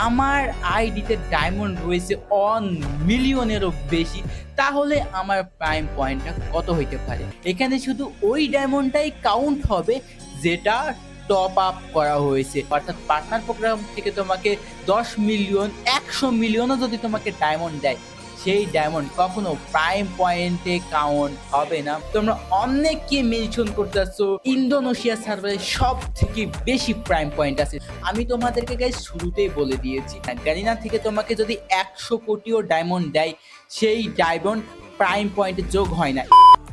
আমার আইডিতে ডায়মন্ড রয়েছে 1 মিলিয়নেরও বেশি, তাহলে আমার প্রাইম পয়েন্টটা কত হইতে পারে? এখানে শুধু ওই ডায়মন্ডটাই কাউন্ট হবে যেটা টপ আপ করা হয়েছে, অর্থাৎ পার্টনার প্রোগ্রাম থেকে তোমাকে 10 মিলিয়ন 100 মিলিয়নও যদি তোমাকে ডায়মন্ড দেয়, সেই ডায়মন্ড কখনো প্রাইম পয়েন্টে কাউন্ট হবে না। তোমরা অনেককে মেনশন করতেছো ইন্দোনেশিয়া সার্ভারে সব থেকে বেশি প্রাইম পয়েন্ট আছে। আমি তোমাদেরকে গাইস শুরুতেই বলে দিয়েছি, গারিনা থেকে তোমাকে যদি 100 কোটিও ডায়মন্ড দেয়, সেই ডায়মন্ড প্রাইম পয়েন্টে যোগ হয় না।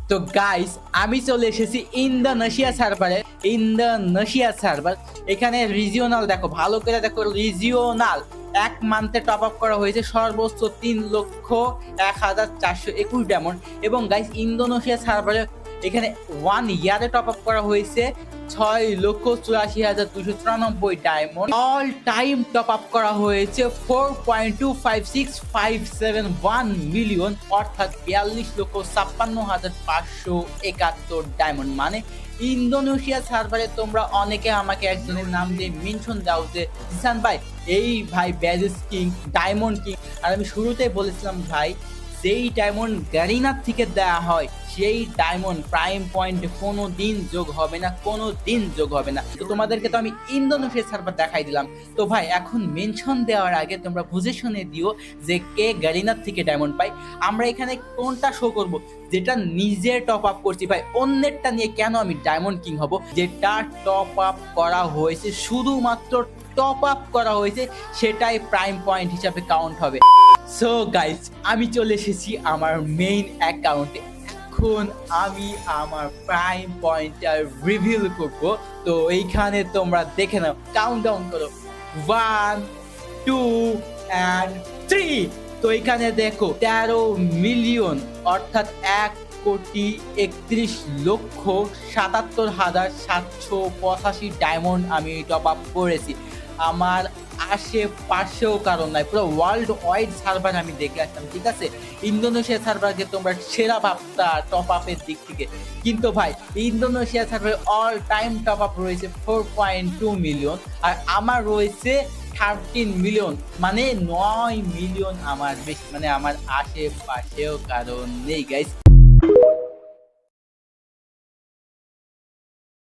তো গাইস, আমি চলে এসেছি ইন্দোনেশিয়া সার্ভারে। ইন্দোনেশিয়া সার্ভার, এখানে রিজিওনাল দেখো, ভালো করে দেখো, রিজিওনাল এক মান্থে টপ আপ করা হয়েছে সর্বোচ্চ 3,01,421 ডায়মন্ড। এবং গাইস, ইন্দোনেশিয়া সার্ভারে এখানে 1 ইয়ারে টপ আপ করা হয়েছে 6,84,294 diamond. All time top up করা হয়েছে 4.256571 মিলিয়ন, অর্থাৎ 42,56,571 ডায়মন্ড। মানে ইন্দোনেশিয়া সার্ভারে তোমরা অনেকে আমাকে একজনের নাম দিয়ে মেনশন দাও যে জিসান ভাই, এই ভাই ব্যাজেস কিং, ডায়মন্ড কিং। আর আমি শুরুতেই বলেছিলাম ভাই, যেই ডায়মন্ড গারিনার থেকে দেওয়া হয় সেই ডায়মন্ড প্রাইম পয়েন্টে কোনো দিন যোগ হবে না, কোনো দিন যোগ হবে না। তো তোমাদেরকে তো আমি ইন্দোনেশিয়া সার্ভার দেখাই দিলাম। তো ভাই, এখন মেনশন দেওয়ার আগে তোমরা বুঝে শুনে দিও যে কে গারিনার থেকে ডায়মন্ড পাই। আমরা এখানে কোনটা শো করব? যেটা নিজে টপ আপ করছি ভাই, অন্যেরটা নিয়ে কেন আমি ডায়মন্ড কিং হব? যেটা টপ আপ করা হয়েছে, শুধুমাত্র টপ আপ করা হয়েছে, সেটাই প্রাইম পয়েন্ট হিসাবে কাউন্ট হবে। সো গাইস, আমি চলে এসেছি আমার মেইন অ্যাকাউন্টে। এখন আমি আমার প্রাইম পয়েন্টটা রিভিল করব। তো এইখানে তোমরা দেখে নাও, কাউন্ট ডাউন করো, 1 2 and 3। তো এখানে দেখো 13 মিলিয়ন, অর্থাৎ 1,31,77,785 ডায়মন্ড আমি টপ আপ করেছি। আমার আশেপাশেও কারণ নাই, পুরো ওয়ার্ল্ড ওয়াইড সার্ভার আমি দেখে আসলাম, ঠিক আছে? ইন্দোনেশিয়া সার্ভারকে তোমরা সেরা ভাবতা টপ আপের দিক থেকে, কিন্তু ভাই ইন্দোনেশিয়া সার্ভারে অল টাইম টপ আপ রয়েছে 4.2 মিলিয়ন, আর আমার রয়েছে 13 মিলিয়ন, মানে 9 মিলিয়ন আমার বেশি। মানে আমার আশেপাশেও কারণ নেই গাইস।